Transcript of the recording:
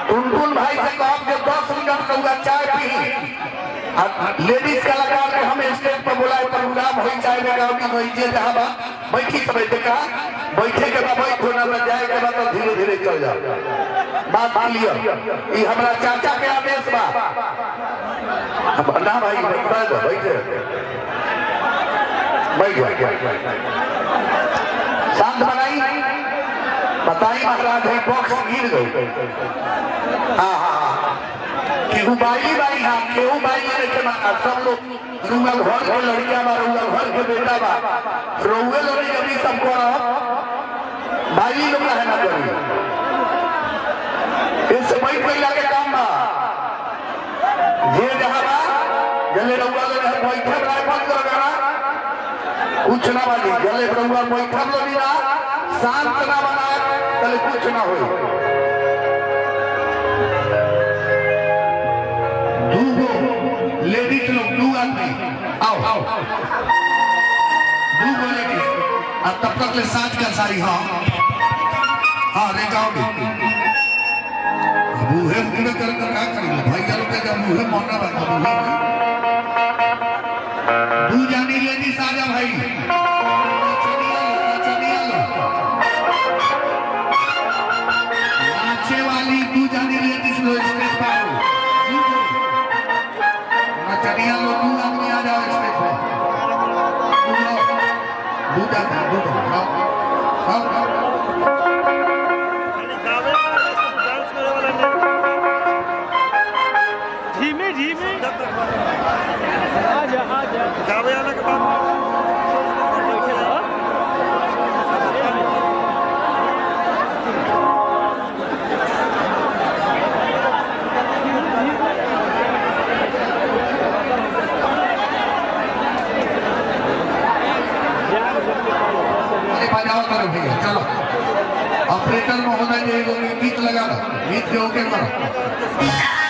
टुनटुन भाई से कहो कि 10 मिनट का चाय पी। लेडीज कलाकार के हम स्टेज पर बुलाए प्रोग्राम हो चाय जहाँ बैठी सब देखा बैठे के बाद बैठो ना जाए के बाद धीरे धीरे चल जाओ। बात लियो ये हमारा चाचा के आदेश बा ना भाई बैठे बैठ शांत बनाई बताई महाराज है बॉक्स गिर गई। हाँ हाँ केहू बाई बाई हाँ केहू बाई लेके सब लोग रुआ घर के लड़किया बा रुआ घर के बेटा बा रोए लोग अभी सबको बाई लोग है ना करी इस बैठ महिला के काम बा ये जहाँ बा जले रुआ लोग बैठे बंद कर देना कुछ ना बाजी जले रुआ बैठा लोग ना शांत ना बना तले कुछ ना हो। लेडीज लोग दो आदमी आओ आओ दो लेडीज अब तब तक ले साथ का सारी हाँ हाँ रे गाओगे बूहे मुझे कर क्या करेंगे भाई चलो के जब बूहे मरना बात बूहे दो जानी लेडीज आ जा भाई नाचे वाली दो जानी लेडीज लो स्टेज पर चनिया लोग दो आदमी आ जाओ स्टेज पे धीमे धीमे आजा आजा गावे आने के बाद चलो ऑपरेटर महोदय जी गीत लगा गीत के ओके करो।